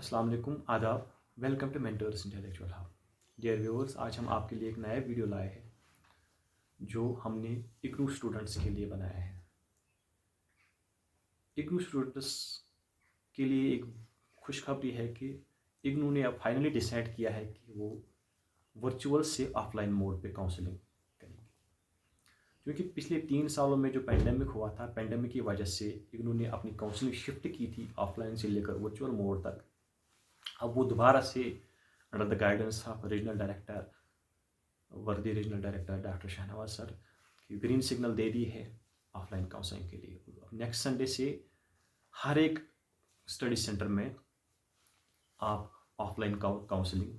अस्सलाम वालेकुम, आदाब। Welcome to mentors intellectual hub. Dear viewers, आज हम आपके लिए एक नया वीडियो लाए हैं जो हमने इग्नू स्टूडेंट्स के लिए बनाया है। इग्नू स्टूडेंट्स के लिए एक खुशखबरी है कि इग्नू ने अब फाइनली डिसाइड किया है कि वो वर्चुअल से ऑफलाइन मोड पे काउंसलिंग करेंगे, क्योंकि पिछले 3 सालों में जो पेंडेमिक हुआ था, पेंडेमिक की वजह से इग्नू ने अपनी काउंसलिंग शिफ्ट की थी ऑफलाइन से लेकर वर्चुअल मोड तक। अब वो दोबारा से under the guidance of regional director, worthy regional director doctor Shahnawaz sir की ग्रीन सिग्नल दे दी है ऑफलाइन काउंसलिंग के लिए। नेक्स्ट संडे से हर एक स्टडी सेंटर में आप ऑफलाइन काउंसलिंग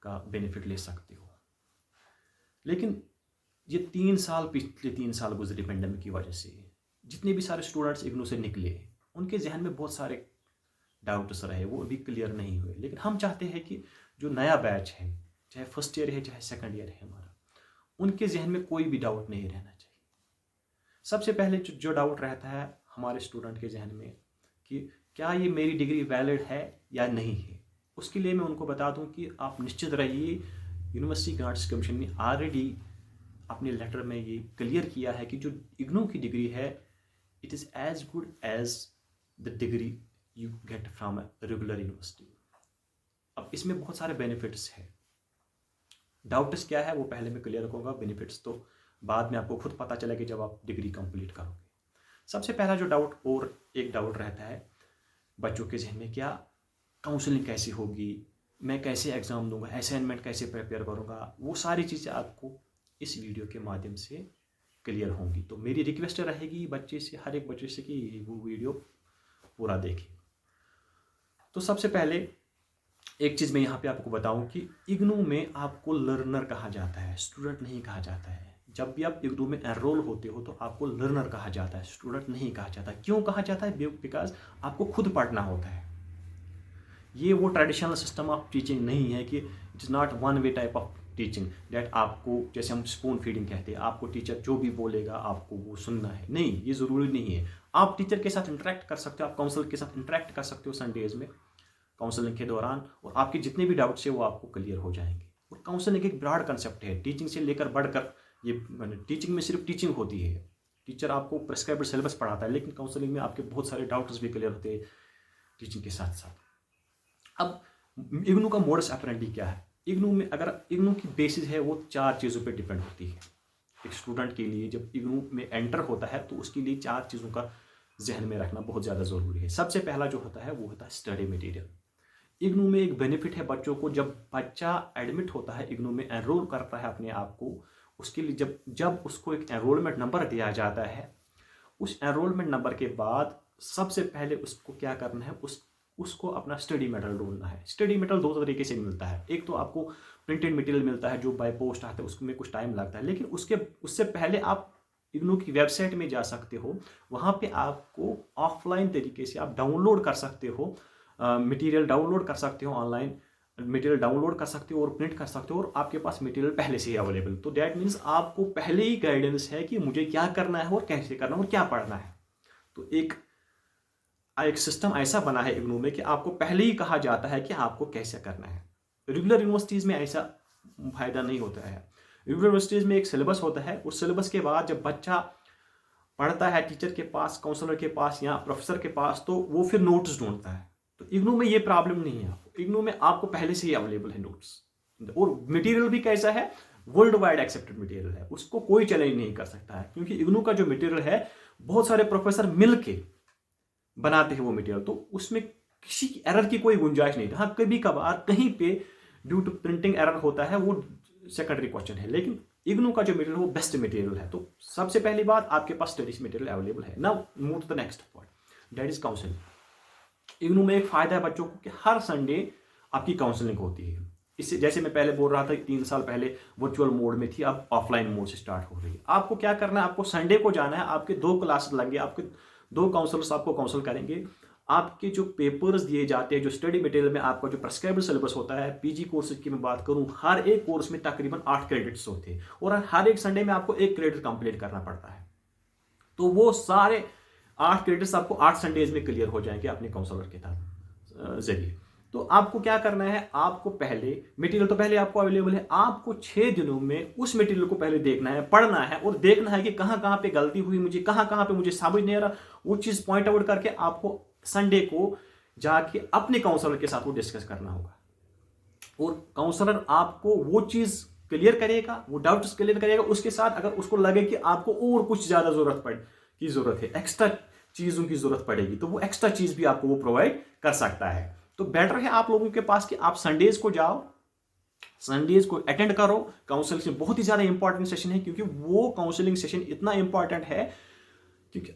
का बेनिफिट ले सकते हो। लेकिन ये 3 साल, पिछले 3 साल गुजरे पेंडेमिक की वजह से, जितने भी सारे स्टूडेंट्स इग्नू से निकले उनके जहन में बहुत सारे डाउट्स रहे, वो अभी क्लियर नहीं हुए। लेकिन हम चाहते हैं कि जो नया बैच है, चाहे फर्स्ट ईयर है चाहे सेकंड ईयर है हमारा, उनके जहन में कोई भी डाउट नहीं रहना चाहिए। सबसे पहले जो डाउट रहता है हमारे स्टूडेंट के जहन में कि क्या ये मेरी डिग्री वैलिड है या नहीं है, उसके लिए मैं उनको बता दूं कि आप निश्चित रहिए, यूनिवर्सिटी ग्रांट्स कमीशन ने ऑलरेडी अपने लेटर में ये क्लियर किया है कि जो इग्नू की डिग्री है, it is as good as the degree you get from a regular university. अब इसमें बहुत सारे बेनिफिट्स हैं। डाउट्स क्या है वो पहले मैं क्लियर करूँगा, बेनिफिट्स तो बाद में आपको खुद पता चलेगा जब आप डिग्री कंप्लीट करोगे। सबसे पहला जो डाउट, और एक डाउट रहता है बच्चों के जहन में, क्या काउंसलिंग कैसी होगी, मैं कैसे एग्ज़ाम दूंगा, असाइनमेंट कैसे प्रिपेयर करूँगा, वो सारी चीज़ें आपको इस वीडियो के माध्यम से क्लियर होंगी। तो मेरी रिक्वेस्ट रहेगी बच्चे से, हर एक बच्चे से, कि वो वीडियो पूरा देखें। तो सबसे पहले एक चीज़ मैं यहाँ पे आपको बताऊँ कि इग्नू में आपको लर्नर कहा जाता है, स्टूडेंट नहीं कहा जाता है। जब भी आप इग्नू में एनरोल होते हो तो आपको लर्नर कहा जाता है, स्टूडेंट नहीं कहा जाता। क्यों कहा जाता है? बिकॉज आपको खुद पढ़ना होता है। ये वो ट्रेडिशनल सिस्टम ऑफ टीचिंग नहीं है कि it is not one way type of teaching that आपको, जैसे हम स्पून फीडिंग कहते हैं, आपको टीचर जो भी बोलेगा आपको वो सुनना है। नहीं, ये ज़रूरी नहीं है। आप टीचर के साथ इंटरेक्ट कर सकते हो, आप काउंसलर के साथ इंटरेक्ट कर सकते हो संडेज में काउंसलिंग के दौरान, और आपके जितने भी डाउट्स है वो आपको क्लियर हो जाएंगे। और काउंसलिंग एक ब्रॉड कंसेप्ट है, टीचिंग से लेकर बढ़कर। ये टीचिंग में सिर्फ टीचिंग होती है, टीचर आपको प्रेस्क्राइब्ड सिलेबस पढ़ाता है, लेकिन काउंसलिंग में आपके बहुत सारे डाउट्स भी क्लियर होते हैं टीचिंग के साथ साथ। अब इग्नू का मोडस ऑपरेंडी क्या है? इग्नू में, अगर इग्नू की बेसिस है वो 4 चीज़ों पे डिपेंड होती है। एक स्टूडेंट के लिए जब इग्नू में एंटर होता है तो उसके लिए 4 चीज़ों का जहन में रखना बहुत ज़्यादा ज़रूरी है। सबसे पहला जो होता है वो होता है स्टडी मटेरियल। इग्नू में एक बेनिफिट है बच्चों को, जब बच्चा एडमिट होता है इग्नू में, एनरोल करता है अपने आप को, उसके लिए जब जब उसको एक एनरोलमेंट नंबर दिया जाता है, उस एनरोलमेंट नंबर के बाद सबसे पहले उसको क्या करना है, उसको अपना स्टडी मटेरियल ढूंढना है। स्टडी मटेरियल 2 तरीके से मिलता है। एक तो आपको प्रिंटेड मटेरियल मिलता है जो बाय पोस्ट आता है, उसमें कुछ टाइम लगता है, लेकिन उससे पहले आप इग्नू की वेबसाइट में जा सकते हो, वहाँ पे आपको ऑफलाइन तरीके से आप डाउनलोड कर सकते हो, मटेरियल डाउनलोड कर सकते हो, ऑनलाइन मटेरियल डाउनलोड कर सकते हो और प्रिंट कर सकते हो, और आपके पास मटेरियल पहले से ही अवेलेबल। तो दैट मीन्स आपको पहले ही गाइडेंस है कि मुझे क्या करना है और कैसे करना है और क्या पढ़ना है। तो एक सिस्टम ऐसा बना है इग्नू में कि आपको पहले ही कहा जाता है कि आपको कैसे करना है। रेगुलर यूनिवर्सिटीज़ में ऐसा फायदा नहीं होता है। रेगुलर यूनिवर्सिटीज़ में एक सिलेबस होता है, उस सिलेबस के बाद जब बच्चा पढ़ता है टीचर के पास, काउंसलर के पास या प्रोफेसर के पास, तो वो फिर नोट्स ढूंढता है। तो इग्नू में ये प्रॉब्लम नहीं है। आपको इग्नू में आपको पहले से ही अवेलेबल है नोट्स, और मटेरियल भी कैसा है, वर्ल्ड वाइड एक्सेप्टेड मटेरियल है, उसको कोई चैलेंज नहीं कर सकता है, क्योंकि इग्नू का जो मटेरियल है बहुत सारे प्रोफेसर मिल के बनाते हैं वो मटेरियल, तो उसमें किसी की एरर की कोई गुंजाइश नहीं। हाँ, कभी कभार कहीं पे ड्यू टू प्रिंटिंग एरर होता है, वो सेकेंडरी क्वेश्चन है, लेकिन इग्नू का जो मटेरियल वो बेस्ट मटेरियल है। तो सबसे पहली बात, आपके पास स्टडीज मटेरियल अवेलेबल है। Now move to the next point, that is counselling. IGNOU में एक फायदा है बच्चों को कि हर संडे आपकी काउंसलिंग होती है। इससे, जैसे मैं पहले बोल रहा था, 3 साल पहले वर्चुअल मोड में थी, अब ऑफलाइन मोड से स्टार्ट हो रही है। आपको क्या करना है, आपको संडे को जाना है, आपके 2 क्लासेस लगेंगे, आपके 2 काउंसलर्स आपको काउंसल करेंगे। आपके जो पेपर्स दिए जाते हैं, जो स्टडी मटेरियल में आपका जो प्रेस्क्राइब्ड सिलेबस होता है, पीजी कोर्सेज की मैं बात करूं, हर एक कोर्स में तकरीबन 8 क्रेडिट्स होते हैं, और हर एक संडे में आपको 1 क्रेडिट कंप्लीट करना पड़ता है। तो वो सारे 8 क्रेडिट्स आपको 8 संडेज में क्लियर हो जाएंगे अपने काउंसलर के जरिए। तो आपको क्या करना है, आपको पहले मटेरियल तो पहले आपको अवेलेबल है, आपको 6 दिनों में उस मटेरियल को पहले देखना है, पढ़ना है और देखना है कि कहाँ कहाँ पे गलती हुई, मुझे कहाँ कहाँ पे मुझे समझ नहीं आ रहा, वो चीज़ पॉइंट आउट करके आपको संडे को जाके अपने काउंसलर के साथ वो डिस्कस करना होगा और काउंसलर आपको वो चीज़ क्लियर करेगा, वो डाउट्स क्लियर करेगा। उसके साथ अगर उसको लगे कि आपको और कुछ ज़्यादा ज़रूरत है, एक्स्ट्रा चीज़ों की ज़रूरत पड़ेगी, तो वो एक्स्ट्रा चीज़ भी आपको वो प्रोवाइड कर सकता है। तो बेटर है आप लोगों के पास कि आप संडेज को जाओ, संडेज को अटेंड करो। काउंसलिंग से बहुत ही ज़्यादा इंपॉर्टेंट सेशन है, क्योंकि वो काउंसलिंग सेशन इतना इंपॉर्टेंट है क्योंकि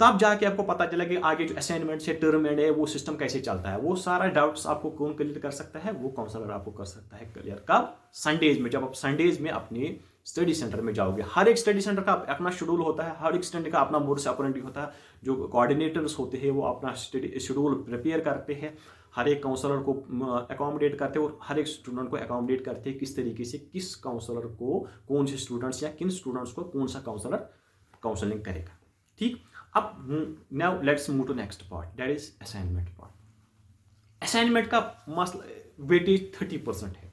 तब जाके आपको पता चला कि आगे जो असाइनमेंट है, टर्म एंड है, वो सिस्टम कैसे चलता है। वो सारा डाउट्स आपको कौन क्लियर कर सकता है, वो काउंसलर आपको कर सकता है क्लियर। कब? संडेज में। जब आप संडेज में अपने स्टडी सेंटर में जाओगे, हर एक स्टडी सेंटर का अपना शेड्यूल होता है, हर एक स्टडी का अपना मोड्स ऑपरेंडी होता है। जो कोऑर्डिनेटर्स होते हैं वो अपना शेड्यूल प्रिपेयर करते हैं, हर एक काउंसलर को अकोमोडेट करते हैं और हर एक स्टूडेंट को अकोमोडेट करते हैं किस तरीके से किस काउंसलर को, कौन से स्टूडेंट्स या किन स्टूडेंट्स को कौन सा काउंसलर काउंसलिंग करेगा। ठीक, अब now let's move to next part, that is assignment part. Assignment का मसला वेटेज 30% है,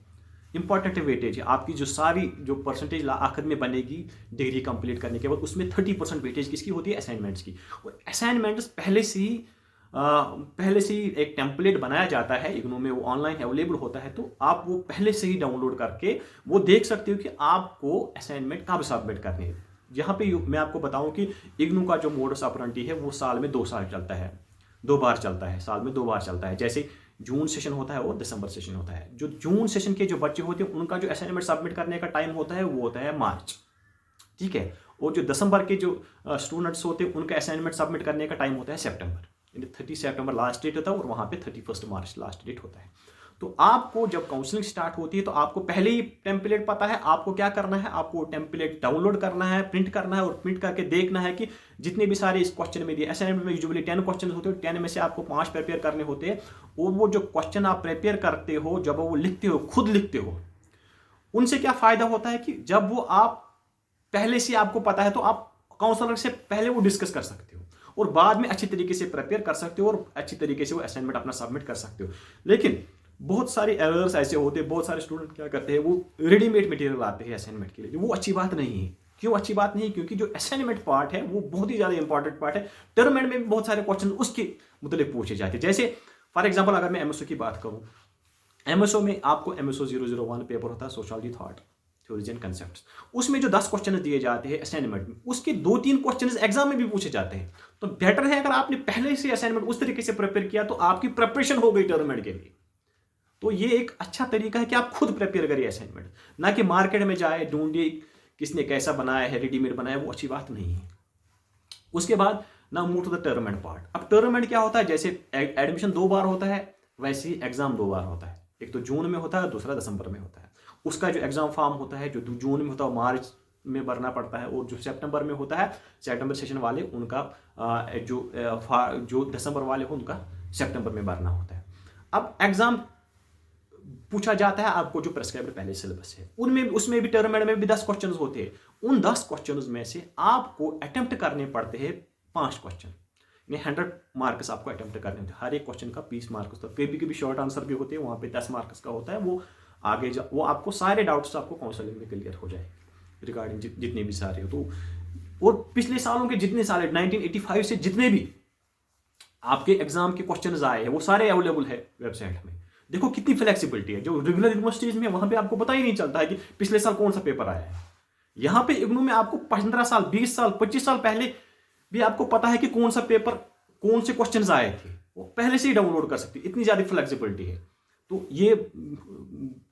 इंपॉर्टेंट वेटेज है। आपकी जो सारी जो परसेंटेज आखिर में बनेगी डिग्री कंप्लीट करने के बाद, उसमें 30% वेटेज किसकी होती है? असाइनमेंट्स की। और असाइनमेंट्स पहले से ही एक टेम्पलेट बनाया जाता है इग्नू में, वो ऑनलाइन अवेलेबल होता है, तो आप वो पहले से ही डाउनलोड करके वो देख सकते हो कि आपको असाइनमेंट कब सबमिट करनी है। यहाँ पे मैं आपको बताऊं कि इग्नू का जो मोडस ऑपरेंडी है वो साल में 2 साल चलता है, 2 बार चलता है, साल में 2 बार चलता है। जैसे जून सेशन होता है और दिसंबर सेशन होता है। जो जून सेशन के जो बच्चे होते हैं उनका जो असाइनमेंट सबमिट करने का टाइम होता है वो होता है मार्च, ठीक है। और जो दिसंबर के जो स्टूडेंट्स होते हैं उनका असाइनमेंट सबमिट करने का टाइम होता है सितंबर। 30 सितंबर लास्ट डेट होता है और वहाँ पे 31 मार्च लास्ट डेट होता है। तो आपको जब काउंसलिंग स्टार्ट होती है तो आपको पहले ही टेम्पलेट पता है, आपको क्या करना है, आपको टेम्पलेट डाउनलोड करना है, प्रिंट करना है और प्रिंट करके देखना है कि जितने भी सारे इस क्वेश्चन में दिए, असाइनमेंट में यूजुअली 10 क्वेश्चन होते हैं, 10 में से आपको 5 प्रिपेयर करने होते हैं। और वो जो क्वेश्चन आप प्रिपेयर करते हो, जब वो लिखते हो, खुद लिखते हो, उनसे क्या फायदा होता है कि जब वो आप पहले से आपको पता है तो आप काउंसलर से पहले वो डिस्कस कर सकते हो और बाद में अच्छी तरीके से प्रिपेयर कर सकते हो और अच्छी तरीके से वो असाइनमेंट अपना सबमिट कर सकते हो। लेकिन बहुत सारे एरर्स ऐसे होते हैं, बहुत सारे स्टूडेंट क्या करते हैं, वो रेडीमेड मटेरियल लाते हैं असाइनमेंट के लिए। वो अच्छी बात नहीं है। क्यों अच्छी बात नहीं? क्योंकि जो असाइनमेंट पार्ट है वो बहुत ही ज़्यादा इंपॉर्टेंट पार्ट है। टर्म एंड में भी बहुत सारे क्वेश्चन उसके मुताबिक पूछे जाते हैं। जैसे फॉर एग्जाम्पल अगर मैं एमएसओ की बात करूँ, एमएसओ में आपको एमएसओ 001 पेपर होता है sociology, thought, theories and concepts. उसमें जो 10 क्वेश्चन दिए जाते हैं असाइनमेंट में, उसके 2-3 क्वेश्चन एग्जाम में भी पूछे जाते हैं। तो बेटर है अगर आपने पहले से असाइनमेंट उस तरीके से प्रिपेयर किया तो आपकी प्रिपरेशन हो गई टर्म के लिए। तो ये एक अच्छा तरीका है कि आप खुद प्रिपेयर करिए असाइनमेंट, ना कि मार्केट में जाए ढूंढिए किसने कैसा बनाया है, रेडीमेड बनाया, वो अच्छी बात नहीं है। उसके बाद ना move to the term end part. अब टर्म एंड क्या होता है? जैसे एडमिशन 2 बार होता है वैसे ही एग्जाम 2 बार होता है। एक तो जून में होता है, दूसरा दिसंबर में होता है। उसका जो एग्जाम फॉर्म होता है जो जून में होता है मार्च में भरना पड़ता है, और जो सितंबर में होता है सितंबर सेशन वाले उनका जो दिसंबर वाले हो उनका सितंबर में भरना होता है। अब एग्जाम पूछा जाता है आपको जो प्रेस्क्राइब्ड पहले सिलेबस है उनमें, उसमें भी टर्म एंड में भी 10 क्वेश्चन होते हैं। उन 10 क्वेश्चन में से आपको अटेम्प्ट करने पड़ते हैं 5 क्वेश्चन, यानी 100 मार्क्स आपको अटेम्प्ट करने होते हैं। हर एक क्वेश्चन का 20 मार्क्स होता है। कभी शॉर्ट आंसर भी होते हैं, वहाँ पे 10 मार्क्स का होता है। वो आगे वो आपको सारे डाउट्स आपको काउंसलिंग में क्लियर हो जाए रिगार्डिंग जितने भी सारे हो। तो और पिछले सालों के जितने सारे 1985 से जितने भी आपके एग्जाम के क्वेश्चन आए हैं वो सारे अवेलेबल है वेबसाइट में। देखो कितनी फ्लेक्सिबिलिटी है। जो रेगुलर यूनिवर्सिटीज में वहां पे आपको पता ही नहीं चलता है कि पिछले साल कौन सा पेपर आया है। यहाँ पे इग्नू में आपको 15 साल, 20 साल, 25 साल पहले भी आपको पता है कि कौन सा पेपर, कौन से क्वेश्चन आए थे, वो पहले से ही डाउनलोड कर सकते। इतनी ज्यादा फ्लेक्सिबिलिटी है। तो ये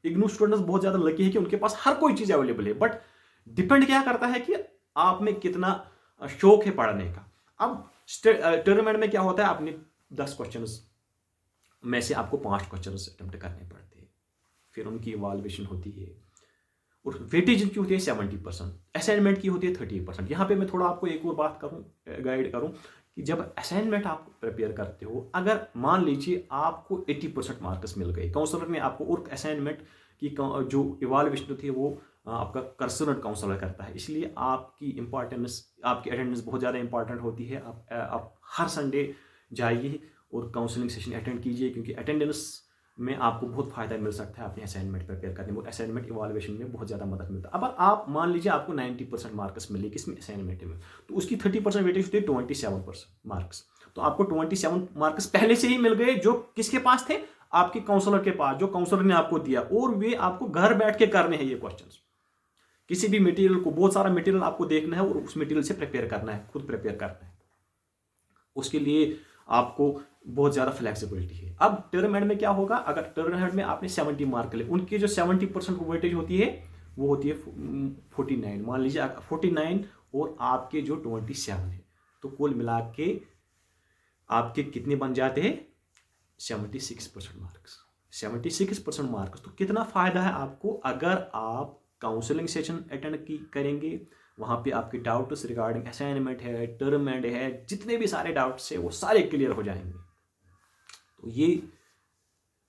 इग्नू स्टूडेंट्स बहुत ज्यादा लकी है कि उनके पास हर कोई चीज अवेलेबल है। बट डिपेंड क्या करता है कि आप में कितना शौक है पढ़ने का। अब टर्म में क्या होता है, आपने 10 क्वेश्चन में से आपको 5 क्वेश्चन अटेम्प्ट करने पड़ते हैं, फिर उनकी इवाल्युएशन होती है और वेटेज की होती है 70%, असाइनमेंट की होती है 30%। यहाँ पे मैं थोड़ा आपको एक और बात करूँ, गाइड करूँ कि जब असाइनमेंट आप प्रिपेयर करते हो, अगर मान लीजिए आपको 80% मार्क्स मिल गए, काउंसलर ने आपको, और असाइनमेंट की जो इवाल्युएशन थी वो आपका कंसर्न काउंसलर करता है, इसलिए आपकी इंपॉर्टेंस, आपकी अटेंडेंस बहुत ज़्यादा इंपॉर्टेंट होती है। आप हर संडे जाइए और काउंसलिंग सेशन अटेंड कीजिए, क्योंकि अटेंडेंस में आपको बहुत फ़ायदा मिल सकता है अपने असाइनमेंट प्रिपेयर करने में, असाइनमेंट इवाल्युएशन में बहुत ज़्यादा मदद मिलता है। अब आप मान लीजिए आपको 90% मार्क्स मिले किसमें, असाइनमेंट में, तो उसकी 30% वेटेज होती है 27% मार्क्स। तो आपको 27 मार्क्स पहले से ही मिल गए, जो किसके पास थे, आपके काउंसलर के पास, जो काउंसलर ने आपको दिया, और वे आपको घर बैठ के करने हैं ये क्वेश्चंस। किसी भी मटेरियल को, बहुत सारा मटेरियल आपको देखना है और उस मटेरियल से प्रिपेयर करना है, खुद प्रिपेयर करना है। उसके लिए आपको बहुत ज़्यादा फ्लेक्सिबिलिटी है। अब टर्म एंड में क्या होगा, अगर टर्म एंड में आपने 70 मार्क ले, उनकी जो 70% वेटेज होती है वो होती है 49। मान लीजिए 49 और आपके जो 27 है, तो कुल मिला के आपके कितने बन जाते हैं, 76% मार्क्स। 76% मार्क्स, तो कितना फ़ायदा है आपको अगर आप काउंसलिंग सेशन अटेंड करेंगे। वहाँ पे आपके डाउट्स रिगार्डिंग असाइनमेंट है, टर्म एंड है, जितने भी सारे डाउट्स है वो सारे क्लियर हो जाएंगे। तो ये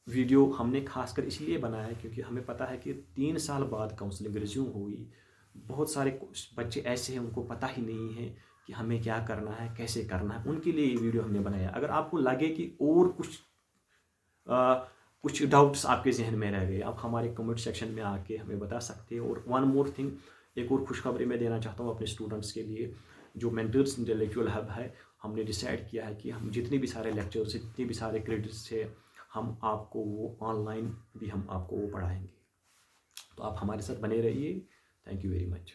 वीडियो हमने खासकर इसलिए बनाया क्योंकि हमें पता है कि 3 साल बाद काउंसलिंग रिज्यूम हुई। बहुत सारे बच्चे ऐसे हैं उनको पता ही नहीं है कि हमें क्या करना है, कैसे करना है, उनके लिए ये वीडियो हमने बनाया। अगर आपको लगे कि और कुछ डाउट्स आपके जहन में रह गए, आप हमारे कमेंट सेक्शन में आके हमें बता सकते हैं। और वन मोर थिंग, एक और खुशखबरी मैं देना चाहता हूँ अपने स्टूडेंट्स के लिए। जो मेंटर्स इंटेलेक्चुअल हब है, हमने डिसाइड किया है कि हम जितने भी सारे लेक्चर्स, जितने भी सारे क्रेडिट्स है, हम आपको वो ऑनलाइन भी हम आपको वो पढ़ाएंगे। तो आप हमारे साथ बने रहिए। Thank you very much.